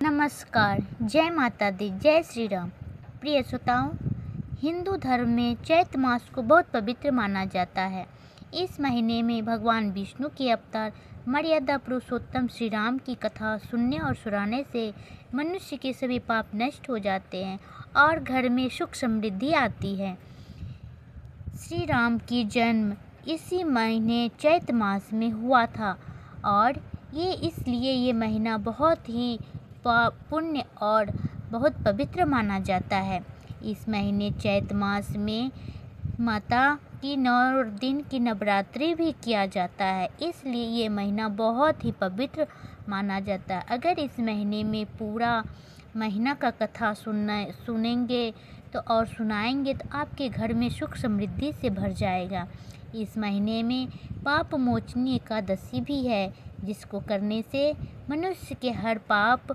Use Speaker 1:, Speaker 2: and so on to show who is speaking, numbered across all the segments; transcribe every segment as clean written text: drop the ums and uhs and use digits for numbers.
Speaker 1: नमस्कार, जय माता दी, जय श्री राम। प्रिय श्रोताओं, हिंदू धर्म में चैत्र मास को बहुत पवित्र माना जाता है। इस महीने में भगवान विष्णु के अवतार मर्यादा पुरुषोत्तम श्री राम की कथा सुनने और सुनाने से मनुष्य के सभी पाप नष्ट हो जाते हैं और घर में सुख समृद्धि आती है। श्री राम की जन्म इसी महीने चैत्र मास में हुआ था और ये महीना बहुत ही पुण्य और बहुत पवित्र माना जाता है। इस महीने चैत्र मास में माता की 9 दिन की नवरात्रि भी किया जाता है, इसलिए ये महीना बहुत ही पवित्र माना जाता है। अगर इस महीने में पूरा महीना का कथा सुनेंगे तो और सुनाएंगे तो आपके घर में सुख समृद्धि से भर जाएगा। इस महीने में पाप मोचनी एकादशी भी है, जिसको करने से मनुष्य के हर पाप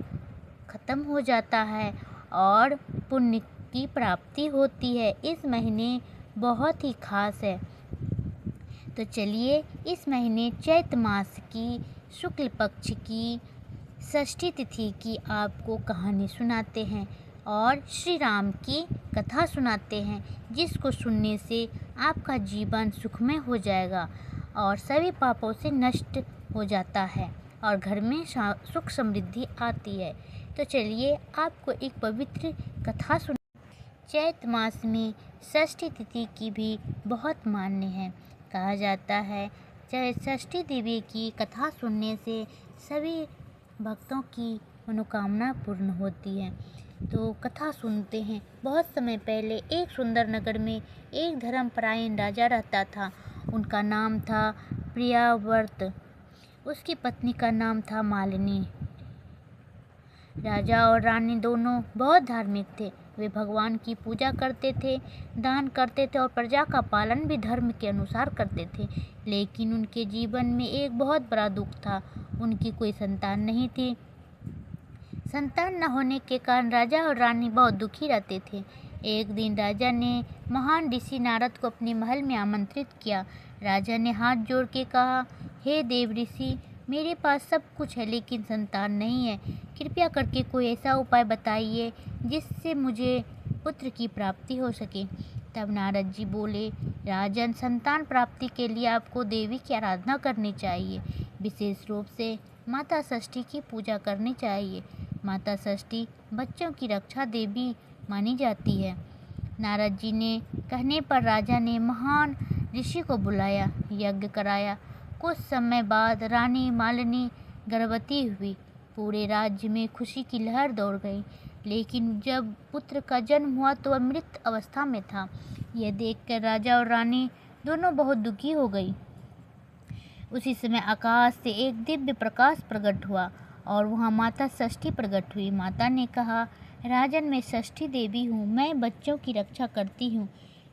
Speaker 1: खत्म हो जाता है और पुण्य की प्राप्ति होती है। इस महीने बहुत ही खास है। तो चलिए इस महीने चैत्र मास की शुक्ल पक्ष की षष्ठी तिथि की आपको कहानी सुनाते हैं और श्री राम की कथा सुनाते हैं, जिसको सुनने से आपका जीवन सुखमय हो जाएगा और सभी पापों से नष्ट हो जाता है और घर में सुख समृद्धि आती है। तो चलिए आपको एक पवित्र कथा सुन। चैत्र मास में षष्ठी तिथि की भी बहुत मान्य है। कहा जाता है चाहे षष्ठी देवी की कथा सुनने से सभी भक्तों की मनोकामना पूर्ण होती है। तो कथा सुनते हैं। बहुत समय पहले एक सुंदर नगर में एक धर्मपरायण राजा रहता था। उनका नाम था प्रियाव्रत। उसकी पत्नी का नाम था मालिनी। राजा और रानी दोनों बहुत धार्मिक थे। वे भगवान की पूजा करते थे, दान करते थे और प्रजा का पालन भी धर्म के अनुसार करते थे। लेकिन उनके जीवन में एक बहुत बड़ा दुख था। उनकी कोई संतान नहीं थी। संतान न होने के कारण राजा और रानी बहुत दुखी रहते थे। एक दिन राजा ने महान ऋषि नारद को अपने महल में आमंत्रित किया। राजा ने हाथ जोड़ के कहा, हे देव ऋषि, मेरे पास सब कुछ है लेकिन संतान नहीं है। कृपया करके कोई ऐसा उपाय बताइए जिससे मुझे पुत्र की प्राप्ति हो सके। तब नारद जी बोले, राजन, संतान प्राप्ति के लिए आपको देवी की आराधना करनी चाहिए। विशेष रूप से माता षष्ठी की पूजा करनी चाहिए। माता षष्ठी बच्चों की रक्षा देवी मानी जाती है। नारद जी ने कहने पर राजा ने महान ऋषि को बुलाया, यज्ञ कराया। कुछ समय बाद रानी मालिनी गर्भवती हुई। पूरे राज्य में खुशी की लहर दौड़ गई। लेकिन जब पुत्र का जन्म हुआ तो वह मृत अवस्था में था। यह देखकर राजा और रानी दोनों बहुत दुखी हो गई। उसी समय आकाश से एक दिव्य प्रकाश प्रकट हुआ और वहाँ माता षष्ठी प्रकट हुई। माता ने कहा, राजन, मैं षष्ठी देवी हूँ। मैं बच्चों की रक्षा करती हूँ।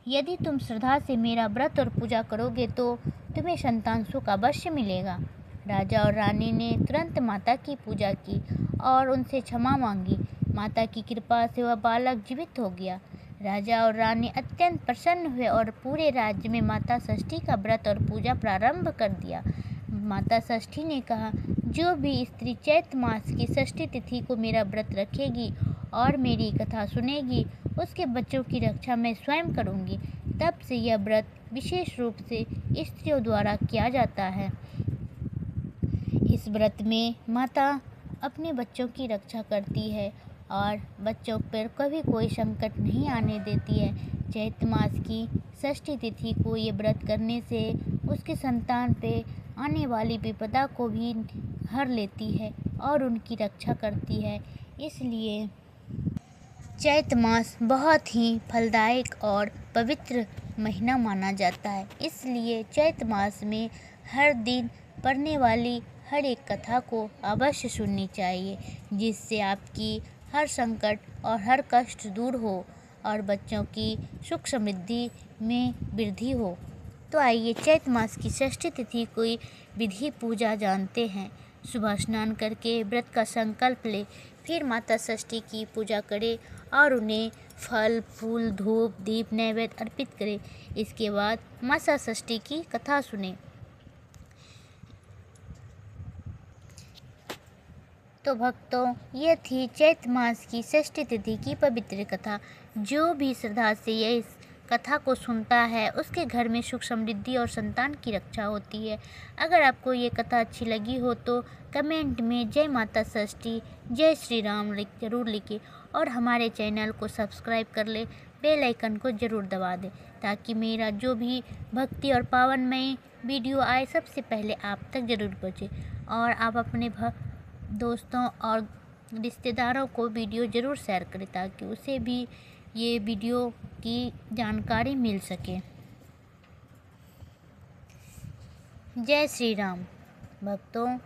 Speaker 1: यदि तुम श्रद्धा से मेरा व्रत और पूजा करोगे तो तुम्हें संतान सुख अवश्य मिलेगा। राजा और रानी ने तुरंत माता की पूजा की और उनसे क्षमा मांगी। माता की कृपा से वह बालक जीवित हो गया। राजा और रानी अत्यंत प्रसन्न हुए और पूरे राज्य में माता षष्ठी का व्रत और पूजा प्रारंभ कर दिया। माता षष्ठी ने कहा, जो भी स्त्री चैत्र मास की षष्ठी तिथि को मेरा व्रत रखेगी और मेरी कथा सुनेगी, उसके बच्चों की रक्षा मैं स्वयं करूंगी। तब से यह व्रत विशेष रूप से स्त्रियों द्वारा किया जाता है। इस व्रत में माता अपने बच्चों की रक्षा करती है और बच्चों पर कभी कोई संकट नहीं आने देती है। चैत्र मास की षष्ठी तिथि को ये व्रत करने से उसके संतान पे आने वाली विपदा को भी हर लेती है और उनकी रक्षा करती है। इसलिए चैत्र मास बहुत ही फलदायक और पवित्र महीना माना जाता है। इसलिए चैत्र मास में हर दिन पढ़ने वाली हर एक कथा को अवश्य सुननी चाहिए, जिससे आपकी हर संकट और हर कष्ट दूर हो और बच्चों की सुख समृद्धि में वृद्धि हो। तो आइए चैत्र मास की षष्ठी तिथि की विधि पूजा जानते हैं। सुबह स्नान करके व्रत का संकल्प ले, फिर माता षष्ठी की पूजा करें और उन्हें फल, फूल, धूप, दीप, नैवेद्य अर्पित करें। इसके बाद माता षष्ठी की कथा सुनें। तो भक्तों, ये थी चैत्र मास की षष्ठी तिथि की पवित्र कथा। जो भी श्रद्धा से ये इस कथा को सुनता है उसके घर में सुख समृद्धि और संतान की रक्षा होती है। अगर आपको ये कथा अच्छी लगी हो तो कमेंट में जय माता षष्ठी, जय श्री राम जरूर लिखें और हमारे चैनल को सब्सक्राइब कर ले, बेल आइकन को ज़रूर दबा दें ताकि मेरा जो भी भक्ति और पावनमय वीडियो आए सबसे पहले आप तक ज़रूर पहुँचे। और आप अपने दोस्तों और रिश्तेदारों को वीडियो ज़रूर शेयर करें ताकि उसे भी ये वीडियो की जानकारी मिल सके। जय श्री राम। भक्तों,